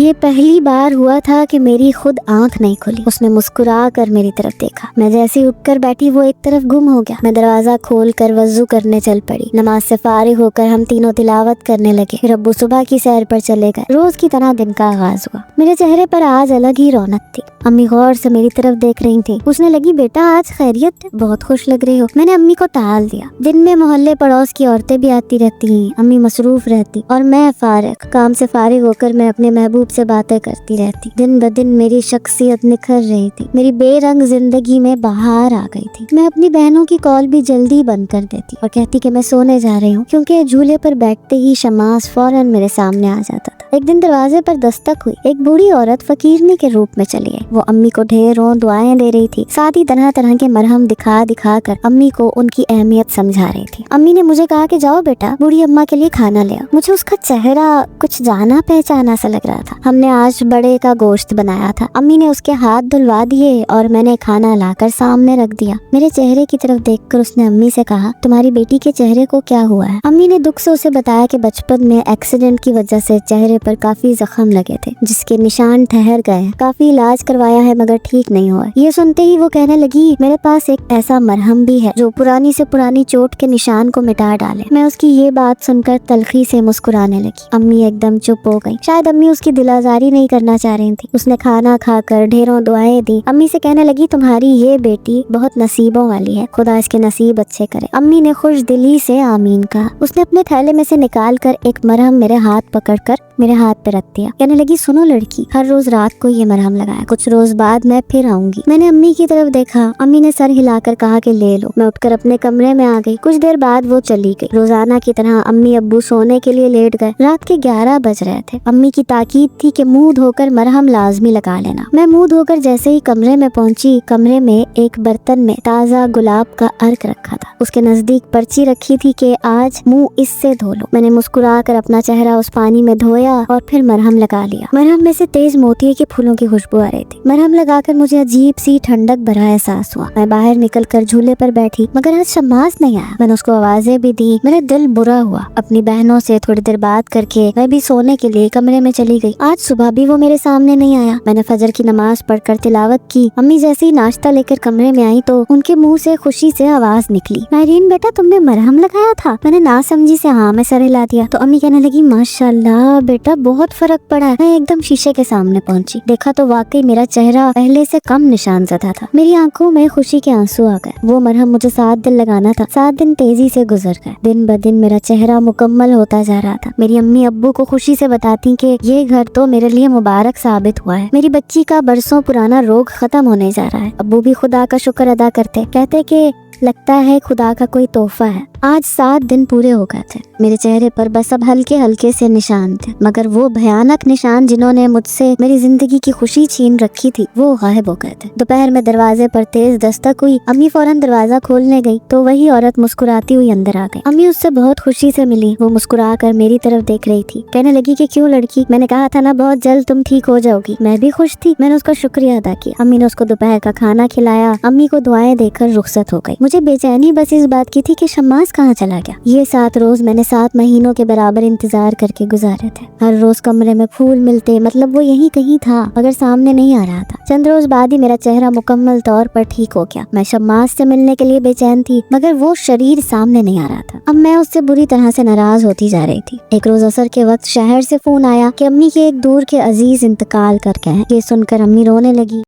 یہ پہلی بار ہوا تھا کہ میری خود آنکھ نہیں کھلی۔ اس نے مسکرا کر میری طرف دیکھا۔ میں جیسے اٹھ کر بیٹھی وہ ایک طرف گم ہو گیا۔ میں دروازہ کھول کر وضو کرنے چل پڑی۔ نماز سے فارغ ہو کر ہم تینوں تلاوت کرنے لگے۔ پھر ابو صبح کی سیر پر چلے گئے۔ روز کی طرح دن کا آغاز ہوا۔ میرے چہرے پر آج الگ ہی رونق تھی۔ امی غور سے میری طرف دیکھ رہی تھی۔ پوچھنے لگی بیٹا آج خیریت؟ بہت خوش لگ رہی ہو۔ میں نے امی کو ٹال دیا۔ دن میں محلے پڑوس کی عورتیں بھی آتی رہتی ہیں، امی مصروف رہتی اور میں فارغ۔ کام سے فارغ ہو کر میں اپنے محبوب سے باتیں کرتی رہتی۔ دن بدن میری شخصیت نکھر رہی تھی۔ میری بے رنگ زندگی میں بہار آ گئی تھی۔ میں اپنی بہنوں کی کال بھی جلدی بند کر دیتی اور کہتی کہ میں سونے جا رہی ہوں، کیونکہ جھولے پر بیٹھتے ہی شماس فوراً میرے سامنے آ جاتا تھا۔ ایک دن دروازے پر دستک ہوئی۔ ایک بوڑھی عورت فقیرنی کے روپ میں چلی آئی۔ وہ امی کو ڈھیروں دعائیں دے رہی تھی، ساتھ ہی طرح طرح کے مرہم دکھا دکھا کر امی کو ان کی اہمیت سمجھا رہی تھی۔ امی نے مجھے کہا کہ جاؤ بیٹا بوڑھی اماں کے لیے کھانا لے آؤ۔ مجھے اس کا چہرہ کچھ جانا پہچانا سا لگ رہا تھا۔ ہم نے آج بڑے کا گوشت بنایا تھا۔ امی نے اس کے ہاتھ دھلوا دیے اور میں نے کھانا لا کر سامنے رکھ دیا۔ میرے چہرے کی طرف دیکھ کر اس نے امی سے کہا تمہاری بیٹی کے چہرے کو کیا ہوا ہے؟ امی نے دکھ سے اسے بتایا کہ بچپن میں ایکسیڈنٹ کی وجہ سے چہرے پر کافی زخم لگے تھے، جس کے نشان ٹھہر گئے ہیں۔ کافی علاج کروایا ہے مگر ٹھیک نہیں ہوا۔ یہ سنتے ہی وہ کہنے لگی میرے پاس ایک ایسا مرہم بھی ہے جو پرانی سے پرانی چوٹ کے نشان کو مٹا ڈالے۔ میں اس کی یہ بات سن کر تلخی سے مسکرانے لگی۔ امی ایک دم چپ ہو گئی۔ شاید امی اس کی دل آزاری نہیں کرنا چاہ رہی تھی۔ اس نے کھانا کھا کر ڈھیروں دعائیں دی۔ امی سے کہنے لگی تمہاری یہ بیٹی بہت نصیبوں والی ہے، خدا اس کے نصیب اچھے کرے۔ امی نے خوش دلی سے آمین کہا۔ اس نے اپنے تھیلے میں سے نکال کر ایک مرہم میرے ہاتھ پکڑ کر میرے ہاتھ پہ رکھ دیا۔ کہنے لگی سنو لڑکی، ہر روز رات کو یہ مرہم لگایا، کچھ روز بعد میں پھر آؤں گی۔ میں نے امی کی طرف دیکھا۔ امی نے سر ہلا کر کہا کہ لے لو۔ میں اٹھ کر اپنے کمرے میں آ گئی۔ کچھ دیر بعد وہ چلی گئی۔ روزانہ کی طرح امی ابو سونے کے لیے لیٹ گئے۔ رات کے 11 بج رہے تھے۔ امی کی تاکید تھی کہ منہ دھو کر مرہم لازمی لگا لینا۔ میں منہ دھو کر جیسے ہی کمرے میں پہنچی، کمرے میں ایک برتن میں تازہ گلاب کا عرق رکھا تھا۔ اس کے نزدیک پرچی رکھی تھی کہ آج منہ اس سے دھو لو۔ میں نے مسکرا کر اپنا چہرہ اس پانی میں دھویا اور پھر مرہم لگا لیا۔ مرہم میں سے تیز موتیے کے پھولوں کی خوشبو آ رہی تھی۔ مرہم لگا کر مجھے عجیب سی ٹھنڈک بھرا احساس ہوا۔ میں باہر نکل کر جھولے پر بیٹھی مگر آج شماس نہیں آیا۔ میں نے اس کو آوازیں بھی دی۔ میرا دل برا ہوا۔ اپنی بہنوں سے تھوڑی دیر بات کر کے میں بھی سونے کے لیے کمرے میں چلی گئی۔ آج صبح بھی وہ میرے سامنے نہیں آیا۔ میں نے فجر کی نماز پڑھ کر تلاوت کی۔ امی جیسے ہی ناشتہ لے کر کمرے میں آئی تو ان کے منہ سے خوشی سے آواز نکلی مہرین بیٹا تم نے مرہم لگایا تھا؟ میں نے نا سمجھی سے ہاں میں سر ہلا دیا تو امی کہنے لگی ماشاءاللہ بیٹا بہت فرق پڑا ہے۔ میں ایک دم شیشے کے سامنے پہنچی، دیکھا تو واقعی میرا چہرہ پہلے سے کم نشان زدہ تھا۔ میری آنکھوں میں خوشی کے آنسو آ گئے۔ وہ مرہم مجھے 7 دن لگانا تھا، 7 دن تیزی سے گزر گئے۔ دن بدن میرا چہرہ مکمل ہوتا جا رہا تھا۔ میری امی ابو کو خوشی سے بتاتی کہ یہ گھر تو میرے لیے مبارک ثابت ہوا ہے، میری بچی کا برسوں پرانا روگ ختم ہونے جا رہا ہے۔ ابو بھی خدا کا شکر ادا کرتے، کہتے کہ لگتا ہے خدا کا کوئی تحفہ ہے۔ آج 7 دن پورے ہو گئے تھے۔ میرے چہرے پر بس اب ہلکے ہلکے سے نشان تھے، مگر وہ بھیانک نشان جنہوں نے مجھ سے میری زندگی کی خوشی چھین رکھی تھی وہ غائب ہو گئے تھے۔ دوپہر میں دروازے پر تیز دستک ہوئی۔ امی فوراً دروازہ کھولنے گئی تو وہی عورت مسکراتی ہوئی اندر آ گئی۔ امی اس سے بہت خوشی سے ملی۔ وہ مسکرا کر میری طرف دیکھ رہی تھی، کہنے لگی کہ کیوں لڑکی، میں نے کہا تھا نا بہت جلد تم ٹھیک ہو جاؤ گی۔ میں بھی خوش تھی۔ میں نے اس کا شکریہ ادا کیا۔ امی نے اس کو دوپہر کا کھانا کھلایا۔ امی کو دعائیں دے کر رخصت ہو گئی۔ مجھے بے چینی بس اس بات کی تھی کہ شماس کہاں چلا گیا۔ یہ 7 روز میں نے 7 مہینوں کے برابر انتظار کر کے گزارے تھے۔ ہر روز کمرے میں پھول ملتے، مطلب وہ یہیں کہیں تھا مگر سامنے نہیں آ رہا تھا۔ چند روز بعد ہی میرا چہرہ مکمل طور پر ٹھیک ہو گیا۔ میں شماس سے ملنے کے لیے بے چین تھی مگر وہ شریر سامنے نہیں آ رہا تھا۔ اب میں اس سے بری طرح سے ناراض ہوتی جا رہی تھی۔ ایک روز عصر کے وقت شہر سے فون آیا کہ امی کے ایک دور کے عزیز انتقال کر گئے ہیں۔ یہ سن کر امی رونے لگی۔